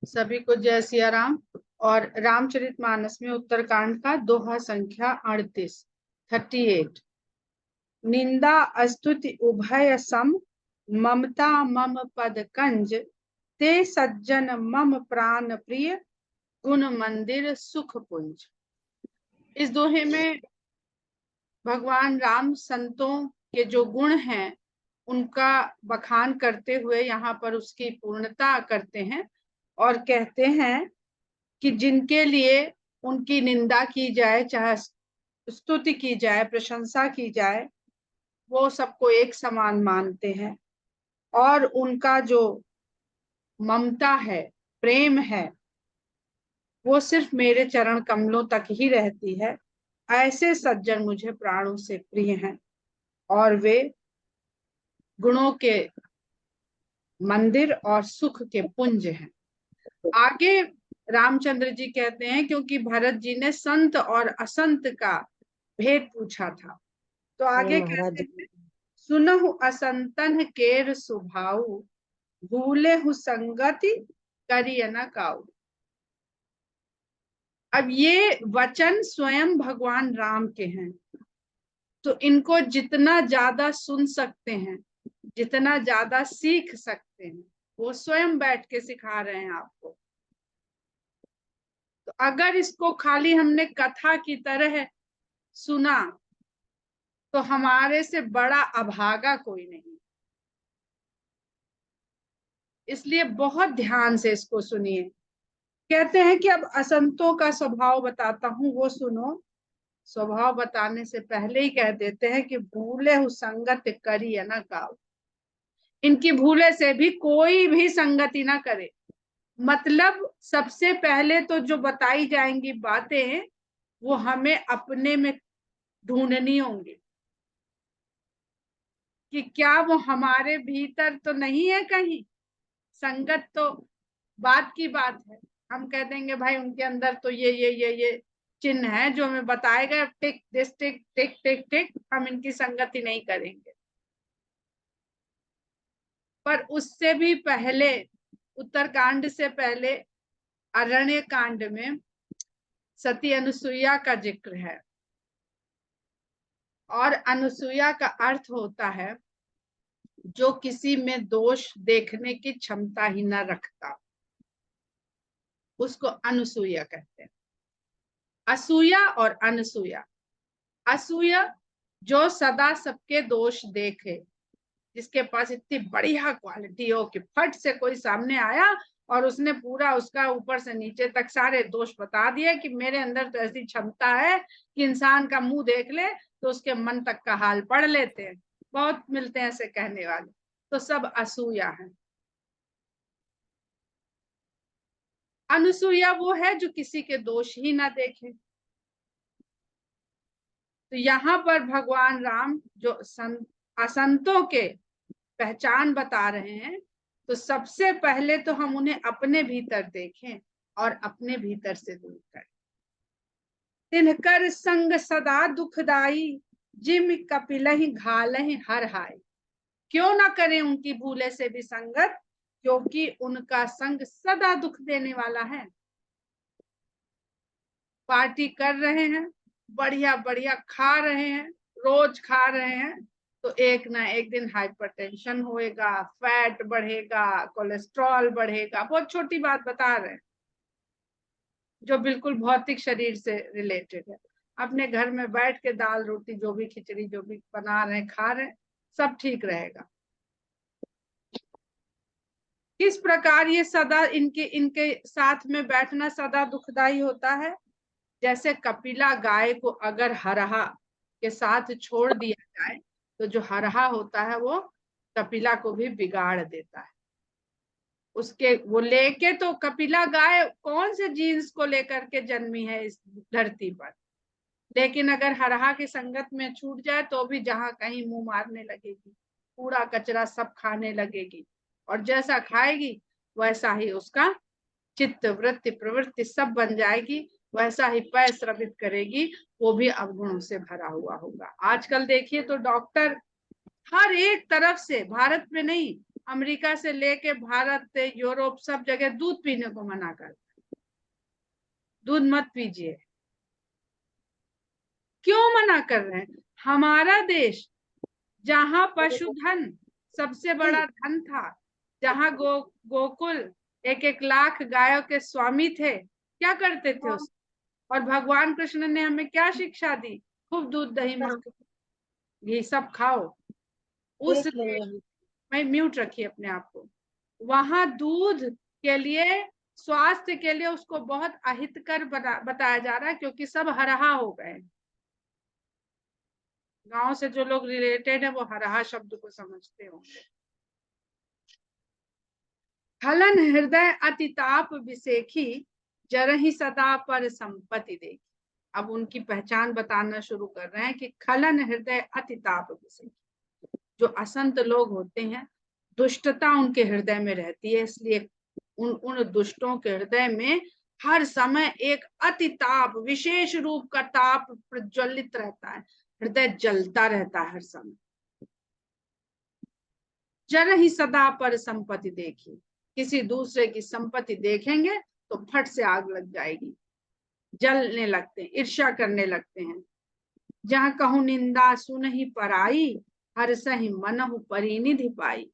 सभी को जय सिया राम। और रामचरितमानस में उत्तरकांड का दोहा संख्या 38। निंदा स्तुति उभय सम, ममता मम पद कंज, ते सज्जन मम प्राण प्रिय, गुण मंदिर सुख पुंज। इस दोहे में भगवान राम संतों के जो गुण हैं उनका बखान करते हुए यहाँ पर उसकी पूर्णता करते हैं और कहते हैं कि जिनके लिए उनकी निंदा की जाए, चाहे स्तुति की जाए, प्रशंसा की जाए, वो सबको एक समान मानते हैं। और उनका जो ममता है, प्रेम है, वो सिर्फ मेरे चरण कमलों तक ही रहती है। ऐसे सज्जन मुझे प्राणों से प्रिय हैं और वे गुणों के मंदिर और सुख के पुंज हैं। आगे रामचंद्र जी कहते हैं, क्योंकि भरत जी ने संत और असंत का भेद पूछा था, तो आगे महाराज। कहते हैं, सुनहु असंतन केर सुभाऊ, भूले हु संगति करिय न काऊ। अब ये वचन स्वयं भगवान राम के हैं, तो इनको जितना ज्यादा सुन सकते हैं, जितना ज्यादा सीख सकते हैं, वो स्वयं बैठ के सिखा रहे हैं आपको। तो अगर इसको खाली हमने कथा की तरह सुना तो हमारे से बड़ा अभागा कोई नहीं। इसलिए बहुत ध्यान से इसको सुनिए। कहते हैं कि अब असंतों का स्वभाव बताता हूं, वो सुनो। स्वभाव बताने से पहले ही कह देते हैं कि भूले हु संगत करी न काऊ। इनकी भूले से भी कोई भी संगति ना करे। मतलब सबसे पहले तो जो बताई जाएंगी बातें वो हमें अपने में ढूंढनी होंगी कि क्या वो हमारे भीतर तो नहीं है कहीं। संगत तो बात की बात है, हम कह देंगे भाई उनके अंदर तो ये चिन्ह है जो हमें बताएगा, टिक दिस टिक टिक टिक टिक, हम इनकी संगति नहीं करेंगे। पर उससे भी पहले, उत्तरकांड से पहले अरण्य कांड में सती अनुसुईया का जिक्र है। और अनुसुईया का अर्थ होता है जो किसी में दोष देखने की क्षमता ही न रखता, उसको अनुसूया कहते हैं। असूया और अनसूया। असूया जो सदा सबके दोष देखे, जिसके पास इतनी बढ़िया क्वालिटी हो कि फट से कोई सामने आया और उसने पूरा उसका ऊपर से नीचे तक सारे दोष बता दिए कि मेरे अंदर तो ऐसी क्षमता है कि इंसान का मुंह देख ले तो उसके मन तक का हाल पढ़ लेते हैं। बहुत मिलते हैं ऐसे कहने वाले, तो सब असूया है। अनुसूया वो है जो किसी के दोष ही ना देखे। तो यहाँ पर भगवान राम जो असंतों के पहचान बता रहे हैं, तो सबसे पहले तो हम उन्हें अपने भीतर देखें और अपने भीतर से दूर करें। तिनकर संग सदा दुखदाई, जिम कपिलहि घालहि हर हाय। क्यों ना करें उनकी भूले से भी संगत, क्योंकि उनका संग सदा दुख देने वाला है। पार्टी कर रहे हैं, बढ़िया बढ़िया खा रहे हैं, रोज खा रहे हैं, तो एक ना एक दिन हाइपरटेंशन होएगा, फैट बढ़ेगा, कोलेस्ट्रॉल बढ़ेगा। बहुत छोटी बात बता रहे हैं जो बिल्कुल भौतिक शरीर से रिलेटेड है। अपने घर में बैठ के दाल रोटी जो भी खिचड़ी जो भी बना रहे हैं, खा रहे हैं, सब ठीक रहेगा। किस प्रकार ये सदा इनके इनके साथ में बैठना सदा दुखदाई होता है। जैसे कपिला गाय को अगर हरहा के साथ छोड़ दिया जाए तो जो हरहा होता है वो कपिला को भी बिगाड़ देता है। उसके वो लेके, तो कपिला गाय कौन से जीन्स को लेकर के जन्मी है इस धरती पर, लेकिन अगर हरहा की संगत में छूट जाए तो भी जहां कहीं मुंह मारने लगेगी, कूड़ा कचरा सब खाने लगेगी, और जैसा खाएगी वैसा ही उसका चित्त वृत्ति प्रवृत्ति सब बन जाएगी, वैसा ही पैर स्रवित करेगी, वो भी अवगुणों से भरा हुआ होगा। आजकल देखिए तो डॉक्टर हर एक तरफ से, भारत में नहीं अमेरिका से लेके भारत, यूरोप, सब जगह दूध पीने को मना करता है, दूध मत पीजिए। क्यों मना कर रहे हैं? हमारा देश जहां पशुधन सबसे बड़ा धन था, जहां गोकुल 1-1 लाख गायों के स्वामी थे, क्या करते थे उस? और भगवान कृष्ण ने हमें क्या शिक्षा दी? खूब दूध दही मक्खन ये सब खाओ। उस मैं म्यूट रखिए अपने आप को। वहां दूध के लिए, स्वास्थ्य के लिए उसको बहुत अहितकर बताया जा रहा है, क्योंकि सब हरहा हो गए। गांव से जो लोग रिलेटेड है वो हरहा शब्द को समझते होंगे। खलन हृदय अतिताप विसेखी, जरहि सदा पर संपत्ति देखी। अब उनकी पहचान बताना शुरू कर रहे हैं कि खलन हृदय अतिताप विसेखी, जो असंत लोग होते हैं, दुष्टता उनके हृदय में रहती है, इसलिए उन दुष्टों के हृदय में हर समय एक अतिताप, विशेष रूप का ताप प्रज्वलित रहता है, हृदय जलता रहता है हर समय। जर ही सदा पर संपत्ति देखी, किसी दूसरे की संपत्ति देखेंगे तो फट से आग लग जाएगी, जलने लगते हैं, ईर्ष्या करने लगते हैं। जहां कहूं निंदा सुनहि पराई, हर सही मनहु परिनिधि पाई।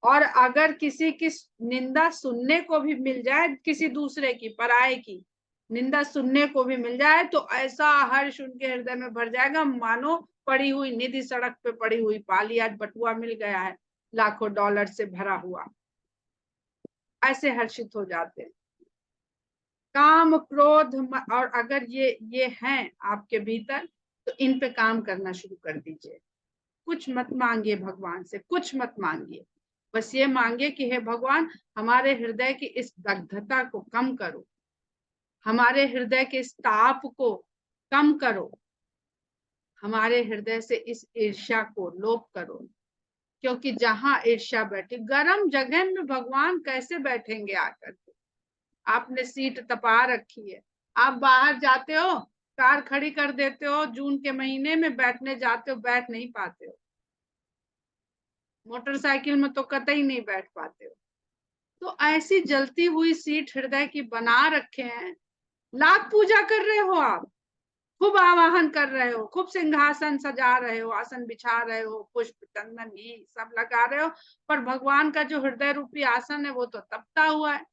और अगर किसी की निंदा सुनने को भी मिल जाए, किसी दूसरे की, पराये की निंदा सुनने को भी मिल जाए, तो ऐसा हर्ष उनके हृदय में भर जाएगा, मानो पड़ी हुई निधि सड़क पे पड़ी हुई पाली, आज बटुआ मिल गया है लाखों डॉलर से भरा हुआ, ऐसे हर्षित हो जाते हैं। काम क्रोध, और अगर ये हैं आपके भीतर, तो इन पे काम करना शुरू कर दीजिए। कुछ मत मांगिए भगवान से, कुछ मत मांगिए, बस ये मांगे कि हे भगवान, हमारे हृदय की इस दग्धता को कम करो, हमारे हृदय के इस ताप को कम करो, हमारे हृदय से इस ईर्ष्या को लोप करो। क्योंकि जहां ईर्ष्या बैठी, गर्म जगह में भगवान कैसे बैठेंगे आकर के? आपने सीट तपा रखी है, आप बाहर जाते हो, कार खड़ी कर देते हो, जून के महीने में बैठने जाते हो, बैठ नहीं पाते हो, मोटरसाइकिल में तो कतई नहीं बैठ पाते हो। तो ऐसी जलती हुई सीट हृदय की बना रखे हैं, लाख पूजा कर रहे हो आप, खूब आवाहन कर रहे हो, खूब सिंहासन सजा रहे हो, आसन बिछा रहे हो, पुष्प चंदन घी सब लगा रहे हो, पर भगवान का जो हृदय रूपी आसन है वो तो तपता हुआ है,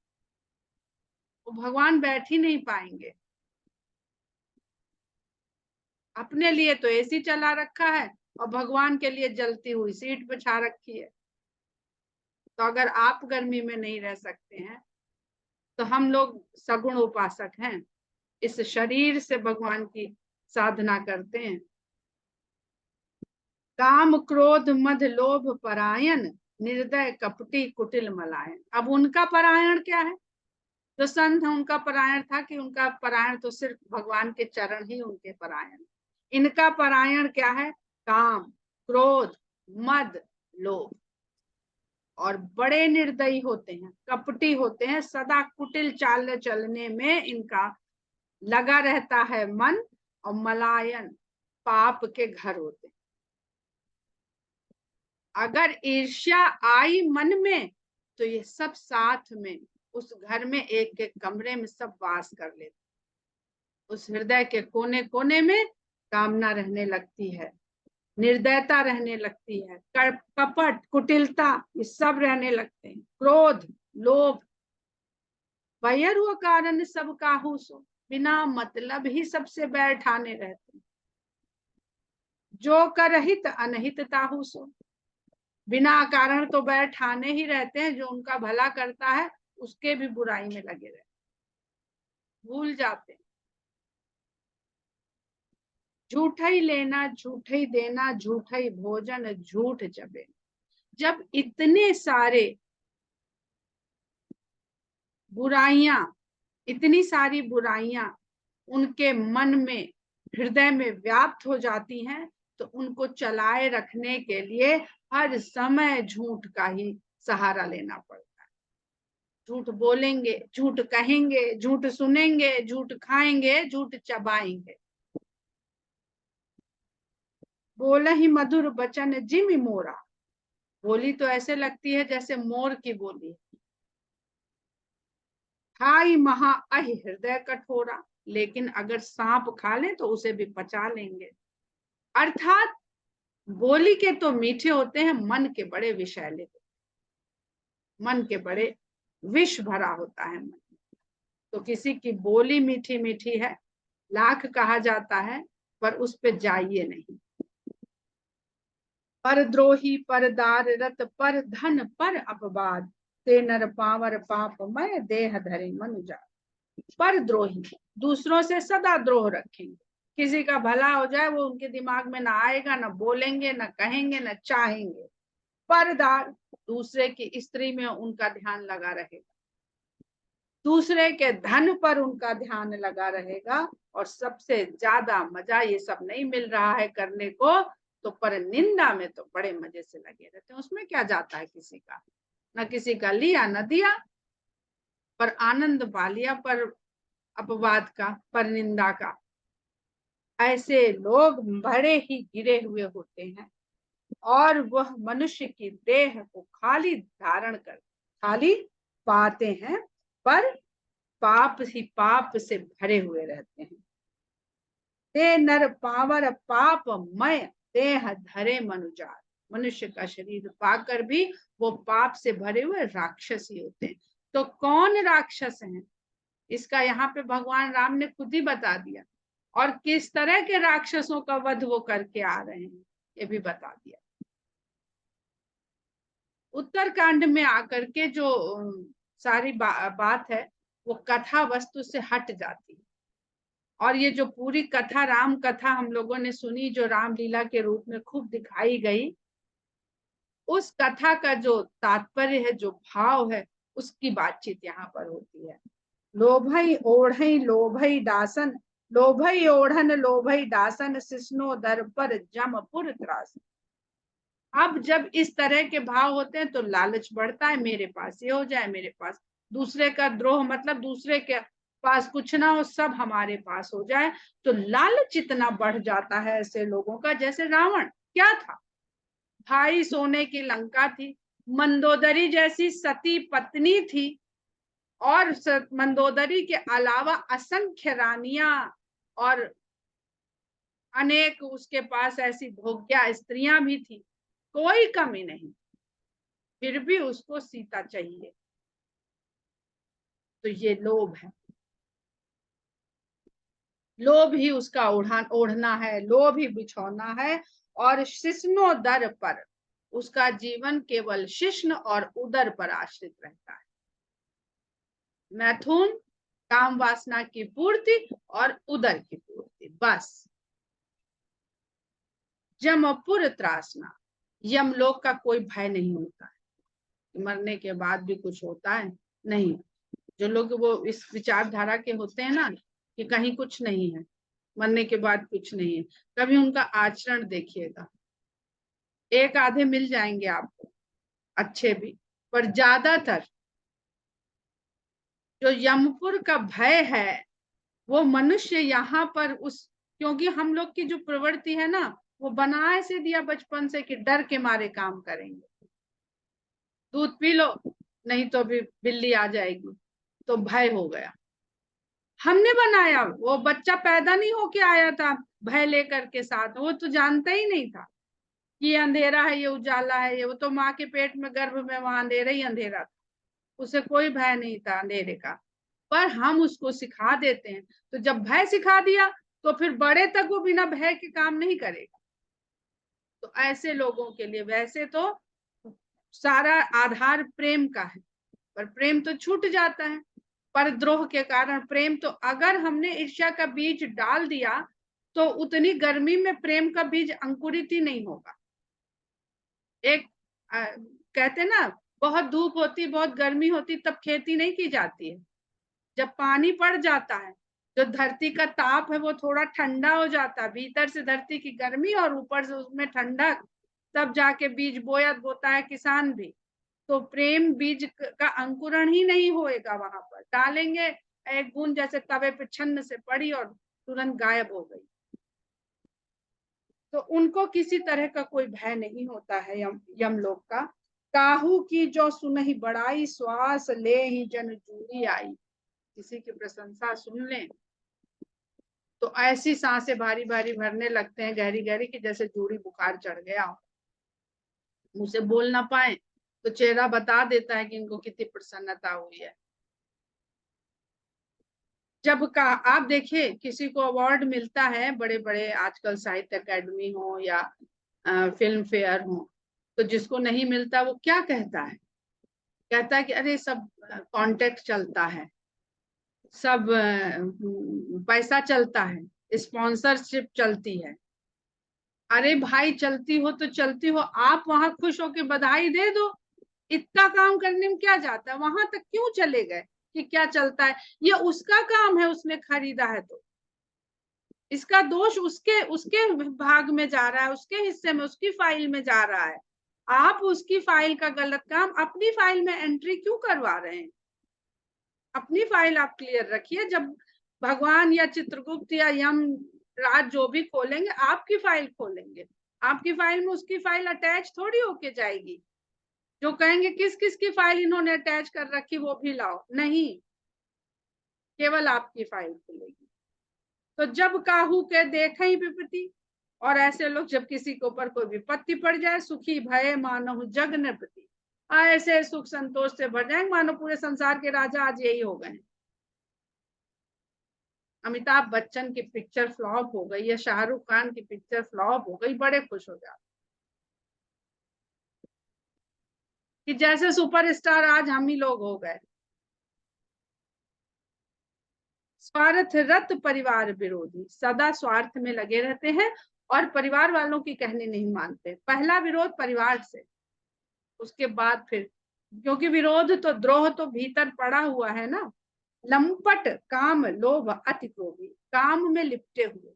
वो भगवान बैठ ही नहीं पाएंगे। अपने लिए तो एसी चला रखा है और भगवान के लिए जलती हुई सीट बिछा रखी है। तो अगर आप गर्मी में नहीं रह सकते हैं, तो हम लोग सगुण उपासक हैं, इस शरीर से भगवान की साधना करते हैं। काम क्रोध मद लोभ परायण, निर्दय कपटी कुटिल मलायन। अब उनका परायण क्या है? जो संत है उनका परायण था कि उनका परायण तो सिर्फ भगवान के चरण ही उनके परायण। इनका परायण क्या है? काम, क्रोध, मद, लोभ। और बड़े निर्दयी होते हैं, कपटी होते हैं, सदा कुटिल चाल चलने में इनका लगा रहता है मन, और मलायन, पाप के घर होते हैं। अगर ईर्ष्या आई मन में, तो ये सब साथ में उस घर में एक एक कमरे में सब वास कर लेते। उस हृदय के कोने कोने में कामना रहने लगती है, निर्दयता रहने लगती है, कपट, कुटिलता, ये सब रहने लगते हैं, क्रोध, लोभ। बैर हुआ कारण सब काहू सो, बिना मतलब ही सबसे बैर ठाने रहते। जो करहित अनहित ताहू सो, बिना कारण तो बैर ठाने ही रहते हैं, जो उनका भला करता है उसके भी बुराई में लगे रहते, भूल जाते हैं। झूठा ही लेना, झूठा ही देना, झूठा ही भोजन, झूठ जबे। जब इतने सारे बुराइयां, इतनी सारी बुराइयां उनके मन में, हृदय में व्याप्त हो जाती हैं, तो उनको चलाए रखने के लिए हर समय झूठ का ही सहारा लेना पड़ता है। झूठ बोलेंगे, झूठ कहेंगे, झूठ सुनेंगे, झूठ खाएंगे, झूठ चबाएंगे। बोल ही मधुर बचन जिमि मोरा, बोली तो ऐसे लगती है जैसे मोर की बोली। खाई महा अहि हृदय कठोरा, लेकिन अगर सांप खा ले तो उसे भी पचा लेंगे। अर्थात बोली के तो मीठे होते हैं, मन के बड़े विषैले, मन के बड़े विष भरा होता है मन। तो किसी की बोली मीठी मीठी है, लाख कहा जाता है, पर उस पे जाइए नहीं। पर द्रोही पर दार रत पर धन पर अपवाद, ते नर पावर पापमय देह धरे मनुजा। पर द्रोही, दूसरों से सदा द्रोह रखेंगे, किसी का भला हो जाए वो उनके दिमाग में ना आएगा, ना बोलेंगे, ना कहेंगे, ना चाहेंगे। परदार, दूसरे की स्त्री में उनका ध्यान लगा रहेगा, दूसरे के धन पर उनका ध्यान लगा रहेगा। और सबसे ज्यादा मजा ये सब नहीं मिल रहा है करने को, तो पर निंदा में तो बड़े मजे से लगे रहते हैं। उसमें क्या जाता है किसी का, न किसी का लिया न दिया, पर आनंद पा लिया पर अपवाद का, पर निंदा का। ऐसे लोग बड़े ही गिरे हुए होते हैं, और वह मनुष्य की देह को खाली धारण कर खाली पाते हैं, पर पाप ही पाप से भरे हुए रहते हैं। ते नर पावर पाप मय देह धरे मनुजात, मनुष्य का शरीर पाकर भी वो पाप से भरे हुए राक्षस ही होते हैं। तो कौन राक्षस हैं, इसका यहाँ पे भगवान राम ने खुद ही बता दिया, और किस तरह के राक्षसों का वध वो करके आ रहे हैं ये भी बता दिया। उत्तरकांड में आकर के जो सारी बात है वो कथा वस्तु से हट जाती है। और ये जो पूरी कथा, राम कथा हम लोगों ने सुनी, जो रामलीला के रूप में खूब दिखाई गई, उस कथा का जो तात्पर्य है, जो भाव है, उसकी बातचीत यहाँ पर होती है। लोभई ओढ़ई लोभई दासन, लोभई ओढ़न लोभई दासन, सिसनो दर पर जमपुर त्रासन। अब जब इस तरह के भाव होते हैं तो लालच बढ़ता है, मेरे पास ये हो जाए, मेरे पास दूसरे का द्रोह, मतलब दूसरे के पास कुछ ना हो, सब हमारे पास हो जाए। तो लालच इतना बढ़ जाता है ऐसे लोगों का। जैसे रावण क्या था, भाई सोने की लंका थी, मंदोदरी जैसी सती पत्नी थी, और मंदोदरी के अलावा असंख्य रानियां और अनेक उसके पास ऐसी भोग्या स्त्रियां भी थी, कोई कमी नहीं, फिर भी उसको सीता चाहिए। तो ये लोभ है, लोभ ही उसका ओढ़ना है, लोभ ही बिछौना है। और शिश्नो दर पर, उसका जीवन केवल शिश्न और उदर पर आश्रित रहता है। मैथुन, काम वासना की पूर्ति और उदर की पूर्ति, बस। जमपुर त्रासना, यमलोक का कोई भय नहीं होता है, मरने के बाद भी कुछ होता है नहीं। जो लोग वो इस विचारधारा के होते हैं ना कि कहीं कुछ नहीं है, मरने के बाद कुछ नहीं है, कभी उनका आचरण देखिएगा। एक आधे मिल जाएंगे आपको अच्छे भी, पर ज्यादातर जो यमपुर का भय है, वो मनुष्य यहाँ पर उस, क्योंकि हम लोग की जो प्रवृत्ति है ना, वो बना ऐसे दिया बचपन से कि डर के मारे काम करेंगे। दूध पी लो, नहीं तो भी बिल्ली आ जाएगी, तो भय हो गया। हमने बनाया, वो बच्चा पैदा नहीं होके आया था भय लेकर के साथ, वो तो जानता ही नहीं था कि ये अंधेरा है, ये उजाला है, ये वो तो माँ के पेट में गर्भ में वहां अंधेरा ही अंधेरा था, उसे कोई भय नहीं था अंधेरे का। पर हम उसको सिखा देते हैं, तो जब भय सिखा दिया तो फिर बड़े तक वो बिना भय के काम नहीं करेगा। तो ऐसे लोगों के लिए वैसे तो सारा आधार प्रेम का है, पर प्रेम तो छूट जाता है पर द्रोह के कारण। प्रेम तो अगर हमने ईर्ष्या का बीज डाल दिया तो उतनी गर्मी में प्रेम का बीज अंकुरित ही नहीं होगा। एक कहते ना, बहुत धूप होती, बहुत गर्मी होती, तब खेती नहीं की जाती है। जब पानी पड़ जाता है, जो धरती का ताप है वो थोड़ा ठंडा हो जाता है, भीतर से धरती की गर्मी और ऊपर से उसमें ठंडक, तब जाके बीज बोता है किसान भी। तो प्रेम बीज का अंकुरण ही नहीं होएगा, वहां पर डालेंगे, एक बूंद जैसे तवे पे छन्न से पड़ी और तुरंत गायब हो गई। तो उनको किसी तरह का कोई भय नहीं होता है यमलोक का। काहू की जो सुनहि बड़ाई, श्वास ले ही जन जूरी आई। किसी की प्रशंसा सुन लें तो ऐसी सांसें भारी भारी भरने लगते हैं, गहरी गहरी, कि जैसे जूड़ी बुखार चढ़ गया हो। मुंह से बोल ना पाए तो चेहरा बता देता है कि इनको कितनी प्रसन्नता हुई है। जब का आप देखिए किसी को अवार्ड मिलता है, बड़े बड़े आजकल साहित्य अकेडमी हो या फिल्म फेयर हो, तो जिसको नहीं मिलता वो क्या कहता है? कहता है कि अरे सब कांटेक्ट चलता है, सब पैसा चलता है, स्पॉन्सरशिप चलती है। अरे भाई चलती हो तो चलती हो, आप वहां खुश होके बधाई दे दो। इतना काम करने में क्या जाता है, वहां तक क्यों चले गए कि क्या चलता है? ये उसका काम है, उसने खरीदा है, तो इसका दोष उसके उसके भाग में जा रहा है, उसके हिस्से में, उसकी फाइल में जा रहा है। आप उसकी फाइल का गलत काम अपनी फाइल में एंट्री क्यों करवा रहे हैं? अपनी फाइल आप क्लियर रखिए। जब भगवान या चित्रगुप्त या यम राज जो भी खोलेंगे, आपकी फाइल खोलेंगे, आपकी फाइल में उसकी फाइल अटैच थोड़ी होके जाएगी। जो कहेंगे किस किस की फाइल इन्होंने अटैच कर रखी वो भी लाओ, नहीं, केवल आपकी फाइल खुलेगी। तो जब काहू के देखे ही विपत्ति, और ऐसे लोग जब किसी के ऊपर कोई विपत्ति पड़ जाए, सुखी भय मानो जग नृपति, ऐसे सुख संतोष से भर जाएंगे मानो पूरे संसार के राजा आज यही हो गए। अमिताभ बच्चन की पिक्चर फ्लॉप हो गई या शाहरुख खान की पिक्चर फ्लॉप हो गई, बड़े खुश हो जाते कि जैसे सुपरस्टार आज हम ही लोग हो गए। स्वार्थ रत परिवार विरोधी, सदा स्वार्थ में लगे रहते हैं और परिवार वालों की कहनी नहीं मानते। पहला विरोध परिवार से, उसके बाद फिर, क्योंकि विरोध तो द्रोह तो भीतर पड़ा हुआ है ना। लंपट काम लोभ अति क्रोधी, काम में लिपटे हुए,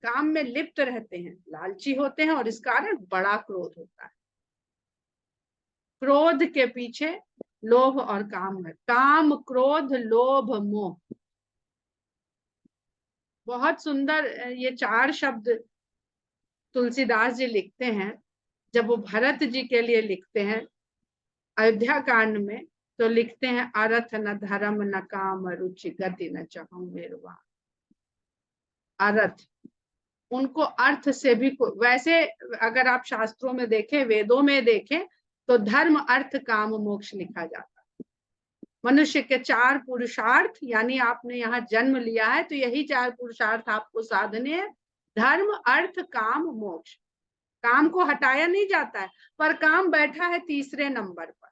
काम में लिप्त रहते हैं, लालची होते हैं और इस कारण बड़ा क्रोध होता है। क्रोध के पीछे लोभ और काम है, काम क्रोध लोभ मोह। बहुत सुंदर ये 4 शब्द तुलसीदास जी लिखते हैं। जब वो भरत जी के लिए लिखते हैं अयोध्या कांड में, तो लिखते हैं अरथ न धर्म न काम रुचि गति न चाहूं मेरवा। अर्थ, उनको अर्थ से भी वैसे अगर आप शास्त्रों में देखें, वेदों में देखें, तो धर्म अर्थ काम मोक्ष लिखा जाता है। मनुष्य के 4 पुरुषार्थ, यानी आपने यहाँ जन्म लिया है तो यही 4 पुरुषार्थ आपको साधने हैं, धर्म अर्थ काम मोक्ष। काम को हटाया नहीं जाता है, पर काम बैठा है तीसरे नंबर पर।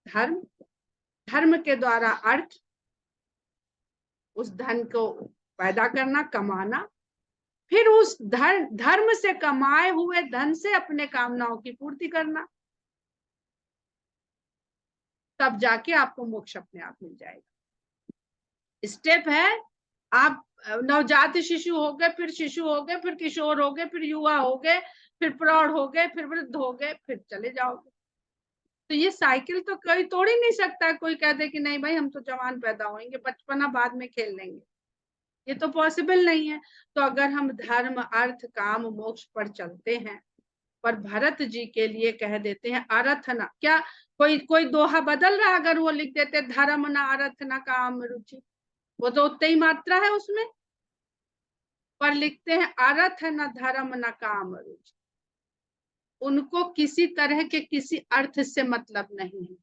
धर्म, धर्म के द्वारा अर्थ, उस धन को पैदा करना, कमाना, फिर उस धर्म से कमाए हुए धन से अपने कामनाओं की पूर्ति करना, तब जाके आपको मोक्ष अपने आप मिल जाएगा। स्टेप है, आप नवजात शिशु हो गए, फिर शिशु हो गए, फिर किशोर हो गए, फिर युवा हो गए, फिर प्रौढ़ हो गए, फिर वृद्ध हो गए, फिर चले जाओगे। तो ये साइकिल तो कोई तोड़ ही नहीं सकता। कोई कह दे कि नहीं भाई हम तो जवान पैदा होंगे, बचपना बाद में खेल लेंगे, ये तो पॉसिबल नहीं है। तो अगर हम धर्म अर्थ काम मोक्ष पर चलते हैं, पर भरत जी के लिए कह देते हैं अर्थ ना, क्या कोई कोई दोहा बदल रहा? अगर वो लिख देते धर्म ना अर्थ ना काम रुचि, वो तो उतनी ही मात्रा है उसमें, पर लिखते हैं अर्थ न धर्म न काम रुचि। उनको किसी तरह के किसी अर्थ से मतलब नहीं है,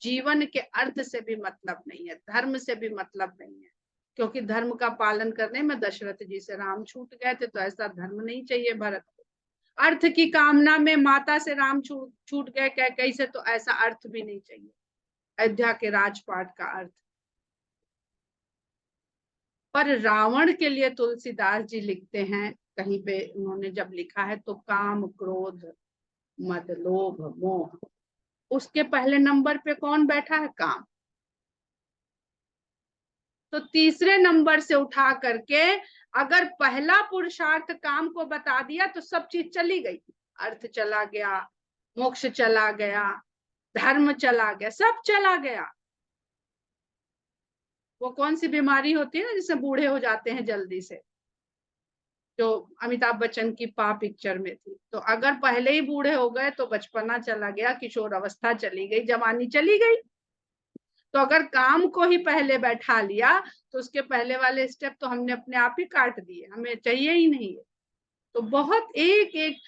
जीवन के अर्थ से भी मतलब नहीं है, धर्म से भी मतलब नहीं है। क्योंकि धर्म का पालन करने में दशरथ जी से राम छूट गए थे, तो ऐसा धर्म नहीं चाहिए भरत को। अर्थ की कामना में माता से राम छूट गए कैकेयी से, तो ऐसा अर्थ भी नहीं चाहिए अयोध्या के राजपाट का अर्थ। पर रावण के लिए तुलसीदास जी लिखते हैं, कहीं पे उन्होंने जब लिखा है, तो काम क्रोध मद लोभ मोह, उसके पहले नंबर पे कौन बैठा है? काम। तो तीसरे नंबर से उठा करके अगर पहला पुरुषार्थ काम को बता दिया तो सब चीज चली गई, अर्थ चला गया, मोक्ष चला गया, धर्म चला गया, सब चला गया। वो कौन सी बीमारी होती है ना जिससे बूढ़े हो जाते हैं जल्दी से, जो अमिताभ बच्चन की पा पिक्चर में थी। तो अगर पहले ही बूढ़े हो गए तो बचपना चला गया, किशोर अवस्था चली गई, जवानी चली गई। तो अगर काम को ही पहले बैठा लिया तो उसके पहले वाले स्टेप तो हमने अपने आप ही काट दिए, हमें चाहिए ही नहीं है। तो बहुत एक एक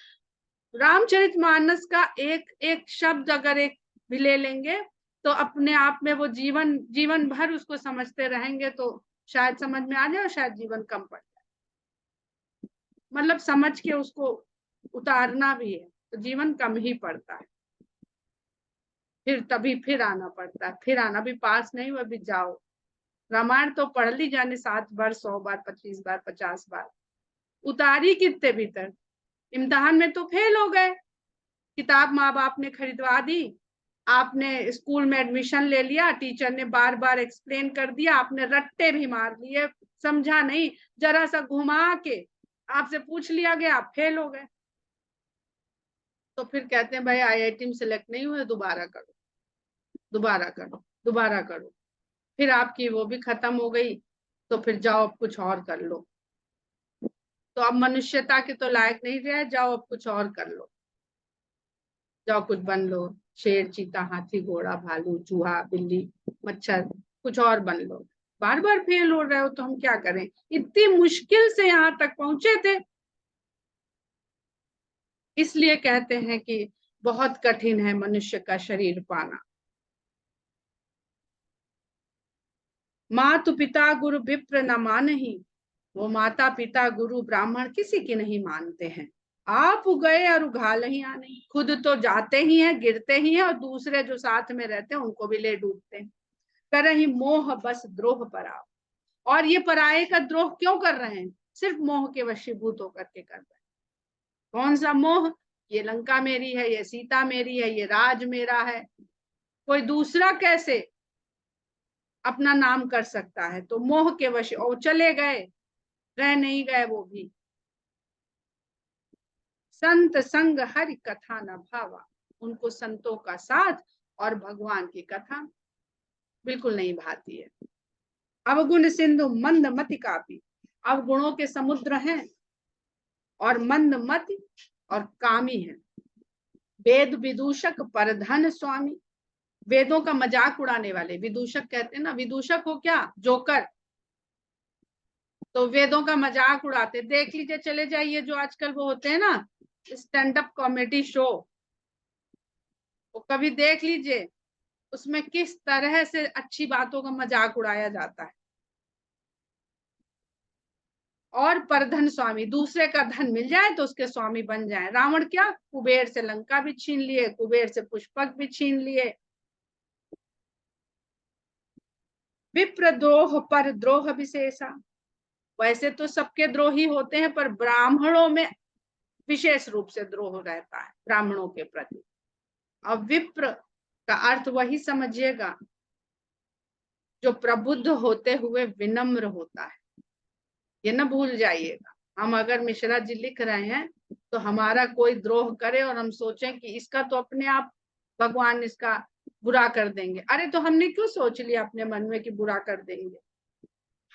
रामचरितमानस का एक एक शब्द अगर एक भी ले लेंगे तो अपने आप में वो जीवन जीवन भर उसको समझते रहेंगे तो शायद समझ में आ जाए, और शायद जीवन कम पड़ जाए। मतलब समझ के उसको उतारना भी है तो जीवन कम ही पड़ता है। फिर तभी फिर आना पड़ता है, फिर आना भी पास नहीं हुआ भी जाओ। रामायण तो पढ़ ली जाने 7 बार, 100 बार, 25 बार, 50 बार, उतारी कितने भीतर। इम्तिहान में तो फेल हो गए, किताब माँ बाप ने खरीदवा दी, आपने स्कूल में एडमिशन ले लिया, टीचर ने बार बार एक्सप्लेन कर दिया, आपने रट्टे भी मार लिए, समझा नहीं, जरा सा घुमा के आपसे पूछ लिया गया, आप फेल हो गए। तो फिर कहते हैं भाई आईआईटी में सिलेक्ट नहीं हुए, दोबारा करो, दोबारा करो, दोबारा करो। फिर आपकी वो भी खत्म हो गई तो फिर जाओ अब कुछ और कर लो। तो अब मनुष्यता के तो लायक नहीं रहे, जाओ अब कुछ और कर लो, जाओ कुछ बन लो, शेर, चीता, हाथी, घोड़ा, भालू, चूहा, बिल्ली, मच्छर, कुछ और बन लो। बार बार फेल हो रहे हो तो हम क्या करें, इतनी मुश्किल से यहाँ तक पहुंचे थे। इसलिए कहते हैं कि बहुत कठिन है मनुष्य का शरीर पाना। मातु पिता गुरु विप्र न मानहि, वो माता पिता गुरु ब्राह्मण किसी की नहीं मानते हैं। आप गए और उघाल ही आने, खुद तो जाते ही हैं, गिरते ही हैं, और दूसरे जो साथ में रहते हैं उनको भी ले डूबते हैं। कर ही मोह बस द्रोह पराओ। और ये पराये का द्रोह क्यों कर रहे हैं, सिर्फ मोह के वशीभूत होकर के कर रहे हैं। कौन सा मोह, ये लंका मेरी है, ये सीता मेरी है, ये राज मेरा है, कोई दूसरा कैसे अपना नाम कर सकता है। तो मोह के वश, और चले गए, रह नहीं गए वो भी। संत संग हरि कथा न भावा, उनको संतों का साथ और भगवान की कथा बिल्कुल नहीं भाती है। अवगुण सिंधु मंद मति कापी, अवगुणों के समुद्र हैं और मंद मति और कामी है। वेद विदूषक परधन स्वामी, वेदों का मजाक उड़ाने वाले, विदूषक कहते हैं ना, विदूषक हो क्या, जोकर। तो वेदों का मजाक उड़ाते, देख लीजिए, चले जाइए जो आजकल वो होते हैं ना स्टैंड अप कॉमेडी शो, वो कभी देख लीजिए, उसमें किस तरह से अच्छी बातों का मजाक उड़ाया जाता है। और परधन स्वामी, दूसरे का धन मिल जाए तो उसके स्वामी बन जाए। रावण क्या, कुबेर से लंका भी छीन लिए, कुबेर से पुष्पक भी छीन लिए। विप्रद्रोह पर द्रोह विशेषा, वैसे तो सबके द्रोही होते हैं पर ब्राह्मणों में विशेष रूप से द्रोह रहता है ब्राह्मणों के प्रति। अब विप्र का अर्थ वही समझिएगा जो प्रबुद्ध होते हुए विनम्र होता है, ये ना भूल जाइएगा। हम अगर मिश्रा जी लिख रहे हैं तो हमारा कोई द्रोह करे और हम सोचें कि इसका तो अपने आप भगवान इसका बुरा कर देंगे, अरे तो हमने क्यों सोच लिया अपने मन में कि बुरा कर देंगे।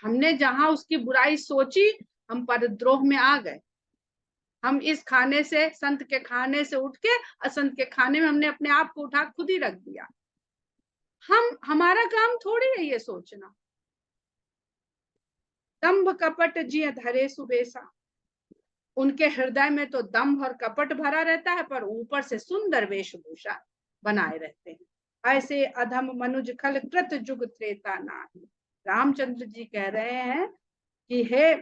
हमने जहां उसकी बुराई सोची हम परद्रोह में आ गए। हम इस खाने से, संत के खाने से उठ के असंत के खाने में हमने अपने आप को उठा खुद ही रख दिया। हमारा काम थोड़ी है ये सोचना। दंभ कपट जिय धरे सुबेसा, उनके हृदय में तो दंभ और कपट भरा रहता है पर ऊपर से सुंदर वेशभूषा बनाए रहते हैं। ऐसे अधम मनुज खल कृत जुग त्रेता नाही, रामचंद्र जी कह रहे हैं कि हे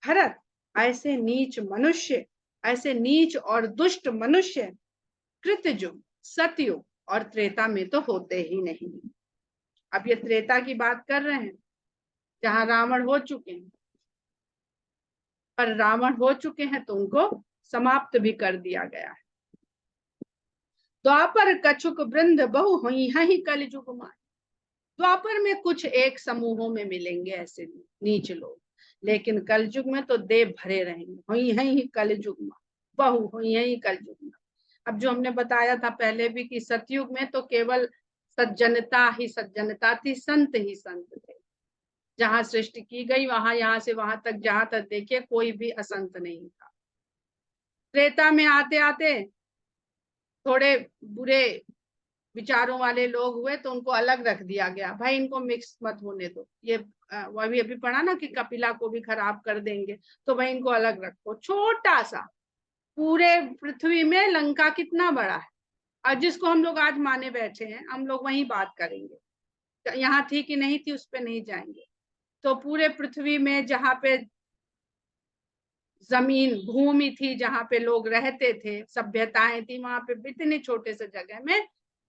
भरत, ऐसे नीच मनुष्य, ऐसे नीच और दुष्ट मनुष्य कृतयुग, सतयुग और त्रेता में तो होते ही नहीं। अब ये त्रेता की बात कर रहे हैं जहां रावण हो चुके हैं, पर रावण हो चुके हैं तो उनको समाप्त भी कर दिया गया है। द्वापर कछुक वृंद बहु हुई ही कलयुग माय, द्वापर में कुछ एक समूहों में मिलेंगे ऐसे नीच लोग, लेकिन कलयुग में तो देव भरे रहेंगे। हुई ही कलयुग माय, बहु हुई ही कलयुग माय। अब जो हमने बताया था पहले भी कि सतयुग में तो केवल सज्जनता ही सज्जनता थी, संत ही संत थे। जहाँ सृष्टि की गई वहां, यहाँ से वहां तक, जहां तक देखिए कोई भी असंत नहीं था। त्रेता में आते आते थोड़े बुरे विचारों वाले लोग हुए तो उनको अलग रख दिया गया, भाई इनको मिक्स मत होने दो, ये वो अभी पढ़ा ना कि कपिला को भी खराब कर देंगे, तो भाई इनको अलग रखो। छोटा सा, पूरे पृथ्वी में लंका कितना बड़ा है, और जिसको हम लोग आज माने बैठे हैं, हम लोग वही बात करेंगे, यहाँ थी कि नहीं थी उस पर नहीं जाएंगे। तो पूरे पृथ्वी में जहाँ पे जमीन भूमि थी, जहाँ पे लोग रहते थे, सभ्यताएं थी, वहां पे इतने छोटे से जगह में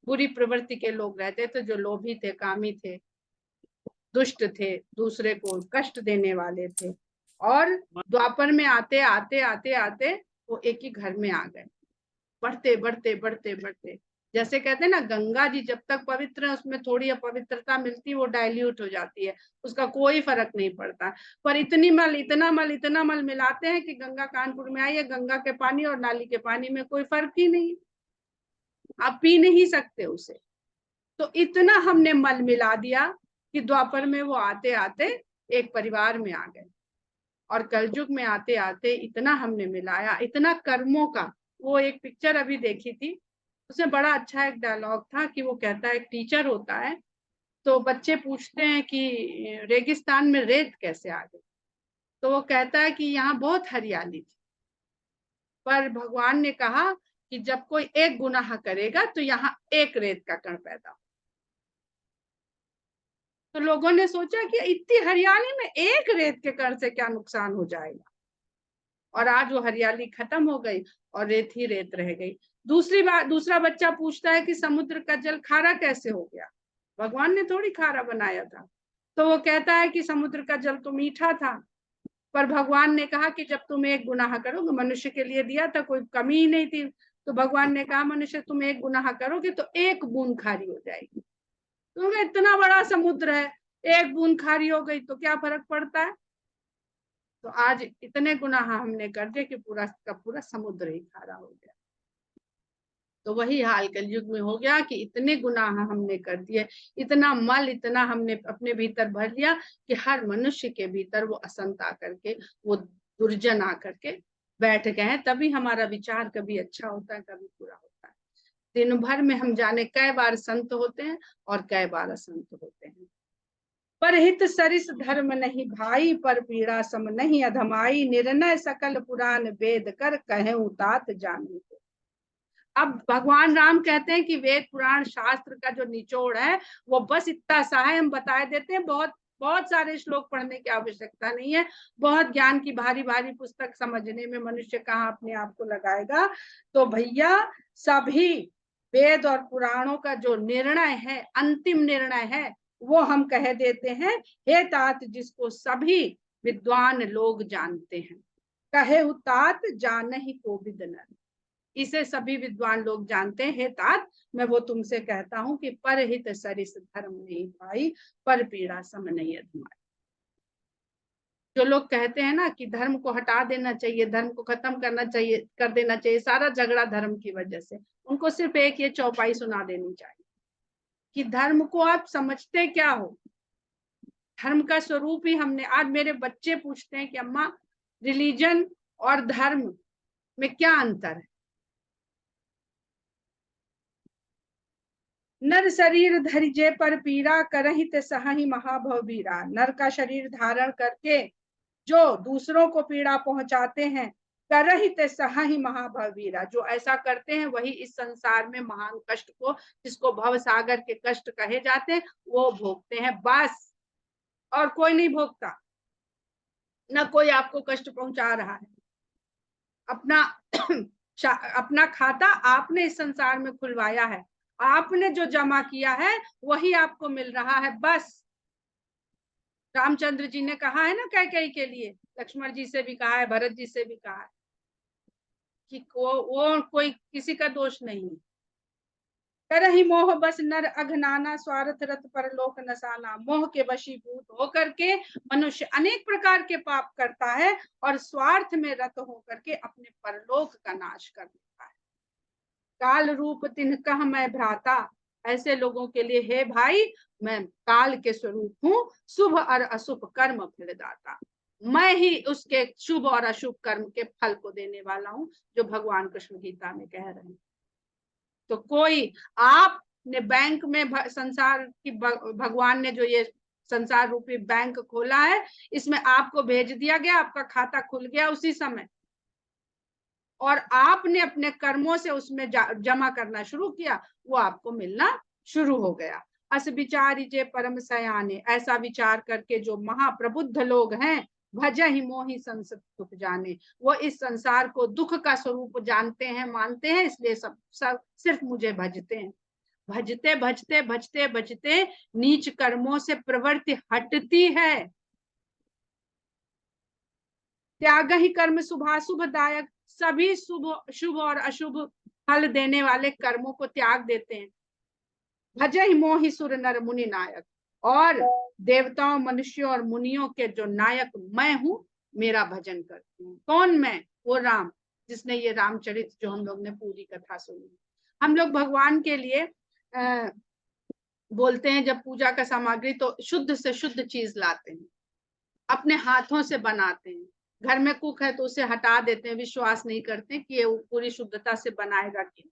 बुरी प्रवृत्ति के लोग रहते थे, जो लोभी थे, कामी थे, दुष्ट थे, दूसरे को कष्ट देने वाले थे। और द्वापर में आते आते आते आते वो एक ही घर में आ गए, बढ़ते बढ़ते बढ़ते बढ़ते। जैसे कहते हैं ना, गंगा जी जब तक पवित्र है उसमें थोड़ी अपवित्रता मिलती है, वो डाइल्यूट हो जाती है, उसका कोई फर्क नहीं पड़ता। पर इतनी मल इतना मल इतना मल मिलाते हैं कि गंगा कानपुर में आई है, गंगा के पानी और नाली के पानी में कोई फर्क ही नहीं, आप पी नहीं सकते उसे। तो इतना हमने मल मिला दिया कि द्वापर में वो आते आते एक परिवार में आ गए, और कलयुग में आते आते इतना हमने मिलाया, इतना कर्मों का। वो एक पिक्चर अभी देखी थी, उसमें बड़ा अच्छा एक डायलॉग था कि वो कहता है, एक टीचर होता है, तो बच्चे पूछते हैं कि रेगिस्तान में रेत कैसे आ गई, तो वो कहता है कि यहाँ बहुत हरियाली थी, पर भगवान ने कहा कि जब कोई एक गुनाह करेगा तो यहाँ एक रेत का कण पैदा हो। तो लोगों ने सोचा कि इतनी हरियाली में एक रेत के कण से क्या नुकसान हो जाएगा, और आज वो हरियाली खत्म हो गई और रेत ही रेत रह गई। दूसरी बात, दूसरा बच्चा पूछता है कि समुद्र का जल खारा कैसे हो गया, भगवान ने थोड़ी खारा बनाया था। तो वो कहता है कि समुद्र का जल तो मीठा था, पर भगवान ने कहा कि जब तुम एक गुनाह करोगे, मनुष्य के लिए दिया था, कोई कमी ही नहीं थी, तो भगवान ने कहा मनुष्य तुम एक गुनाह करोगे तो एक बूंद खारी हो जाएगी। तो इतना बड़ा समुद्र है, एक बूंद खारी हो गई तो क्या फर्क पड़ता है। तो आज इतने गुनाह हमने कर दिए कि पूरा का पूरा समुद्र ही खारा हो गया। तो वही हाल कलयुग में हो गया कि इतने गुनाह हमने कर दिए, इतना मल इतना हमने अपने भीतर भर लिया कि हर मनुष्य के भीतर वो असंत आकर के, वो दुर्जन आकर के बैठ गए हैं। तभी हमारा विचार कभी अच्छा होता है, कभी बुरा होता है। दिन भर में हम जाने कई बार संत होते हैं और कई बार असंत होते हैं। परहित सरिस धर्म नहीं भाई, पर पीड़ा सम नहीं अधमाई, निर्णय सकल पुराण वेद कर कहे उतात जानी। अब भगवान राम कहते हैं कि वेद पुराण शास्त्र का जो निचोड़ है वो बस इतना सा है, हम बता देते हैं, बहुत बहुत सारे श्लोक पढ़ने की आवश्यकता नहीं है। बहुत ज्ञान की भारी भारी पुस्तक समझने में मनुष्य कहाँ अपने आप को लगाएगा। तो भैया, सभी वेद और पुराणों का जो निर्णय है, अंतिम निर्णय है, वो हम कह देते हैं, हे तात जिसको सभी विद्वान लोग जानते हैं, कहे तात जान ही कोविद नर, इसे सभी विद्वान लोग जानते हैं। हे तात, मैं वो तुमसे कहता हूं कि परहित सरिस धर्म नहीं भाई, पर पीड़ा सम नहीं अधमाई। जो लोग कहते हैं ना कि धर्म को हटा देना चाहिए, धर्म को खत्म करना चाहिए, कर देना चाहिए, सारा झगड़ा धर्म की वजह से, उनको सिर्फ एक ये चौपाई सुना देनी चाहिए कि धर्म को आप समझते क्या हो। धर्म का स्वरूप ही हमने, आज मेरे बच्चे पूछते हैं कि अम्मा रिलीजन और धर्म में क्या अंतर है। नर शरीर धरिजे पर पीरा, करहित सहहि महाभव बीरा। नर का शरीर धारण करके जो दूसरों को पीड़ा पहुंचाते हैं, करहित सहहि महाभव बीरा, जो ऐसा करते हैं वही इस संसार में महान कष्ट को, जिसको भव सागर के कष्ट कहे जाते हैं, वो भोगते हैं बस, और कोई नहीं भोगता। न कोई आपको कष्ट पहुंचा रहा है, अपना अपना खाता आपने इस संसार में खुलवाया है, आपने जो जमा किया है वही आपको मिल रहा है बस। रामचंद्र जी ने कहा है ना कैकेयी के लिए, लक्ष्मण जी से भी कहा है, भरत जी से भी कहा है कि वो कोई किसी का दोष नहीं। करहि मोह बस नर अघनाना, स्वार्थ रत परलोक नसाना। मोह के वशीभूत होकर के मनुष्य अनेक प्रकार के पाप करता है और स्वार्थ में रत होकर के अपने परलोक का नाश कर देता है। काल रूप तिन्ह कह मैं भ्राता, ऐसे लोगों के लिए, हे भाई, मैं काल के स्वरूप हूँ, शुभ और अशुभ कर्म फलदाता। मैं ही उसके शुभ और अशुभ कर्म के फल को देने वाला हूँ, जो भगवान कृष्ण गीता में कह रहे हैं। तो कोई आपने बैंक में संसार की भगवान ने जो ये संसार रूपी बैंक खोला है, इसमें आपको भेज दिया गया, आपका खाता खुल गया उसी समय, और आपने अपने कर्मों से उसमें जमा करना शुरू किया, वो आपको मिलना शुरू हो गया। अस विचारी जे परम सयाने, ऐसा विचार करके जो महाप्रबुद्ध लोग हैं, भजहि मोहि संसत दुख जाने, वो इस संसार को दुख का स्वरूप जानते हैं, मानते हैं, इसलिए सब सिर्फ मुझे भजते हैं। भजते भजते भजते भजते नीच कर्मों से प्रवृत्ति हटती है। त्याग ही कर्म शुभाशुभ दायक, सभी शुभ और अशुभ फल देने वाले कर्मों को त्याग देते हैं। भजहि मोहि सुर नर मुनि नायक, और देवताओं, मनुष्यों और मुनियों के जो नायक मैं हूं, मेरा भजन करती हूँ। कौन मैं? वो राम, जिसने ये रामचरित जो हम लोग ने पूरी कथा सुनी। हम लोग भगवान के लिए बोलते हैं, जब पूजा का सामग्री तो शुद्ध से शुद्ध चीज लाते हैं, अपने हाथों से बनाते हैं। घर में कुक है तो उसे हटा देते हैं, विश्वास नहीं करते कि ये पूरी शुद्धता से बनाएगा कि।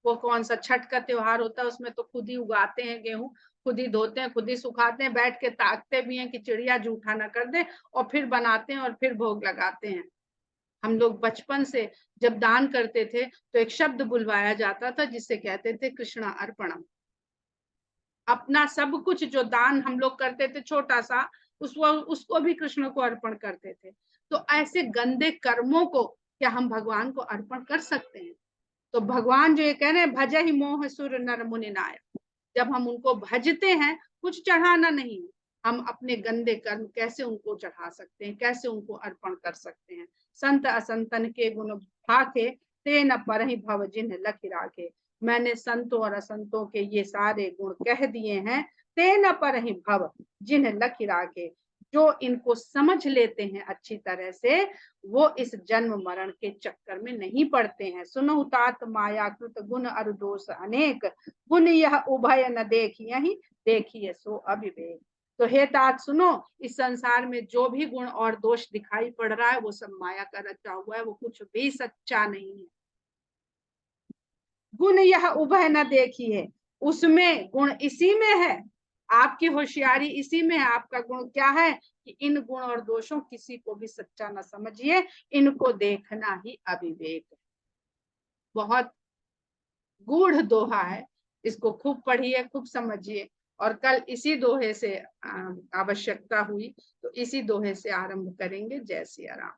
वो कौन सा छठ का त्योहार होता है, उसमें तो खुद ही उगाते हैं गेहूं, खुद ही धोते हैं, खुद ही सुखाते हैं, बैठ के ताकते भी हैं कि चिड़िया जूठा ना कर दे, और फिर बनाते हैं और फिर भोग लगाते हैं। हम लोग बचपन से जब दान करते थे तो एक शब्द बुलवाया जाता था, जिससे कहते थे कृष्णा अर्पणम। अपना सब कुछ जो दान हम लोग करते थे छोटा सा, उसको भी कृष्ण को अर्पण करते थे। तो ऐसे गंदे कर्मों को क्या हम भगवान को अर्पण कर सकते हैं? तो भगवान जो ये कह रहे हैं, भज ही मोह सुर नर मुनि नायक, जब हम उनको भजते हैं, कुछ चढ़ाना नहीं, हम अपने गंदे कर्म कैसे उनको चढ़ा सकते हैं, कैसे उनको अर्पण कर सकते हैं। संत असंतन के गुण भाखे, ते न पर ही भव जिन्ह लखि राखे। मैंने संतों और असंतों के ये सारे गुण कह दिए हैं। ते न पर ही भव जिन्ह लखि राखे, जो इनको समझ लेते हैं अच्छी तरह से, वो इस जन्म मरण के चक्कर में नहीं पड़ते हैं। सुनो तात माया कृत गुण अरु दोष अनेक, गुण यह उभय न देखिए, देखिए सो अविवेक। तो हे तात सुनो, इस संसार में जो भी गुण और दोष दिखाई पड़ रहा है, वो सब माया का रचा हुआ है, वो कुछ भी सच्चा नहीं है। गुण यह उभय न देखिए, उसमें गुण इसी में है, आपकी होशियारी इसी में है। आपका गुण क्या है कि इन गुण और दोषों किसी को भी सच्चा न समझिए, इनको देखना ही अविवेक है। बहुत गूढ़ दोहा है, इसको खूब पढ़िए, खूब समझिए। और कल इसी दोहे से आवश्यकता हुई तो इसी दोहे से आरंभ करेंगे। जय सिया राम।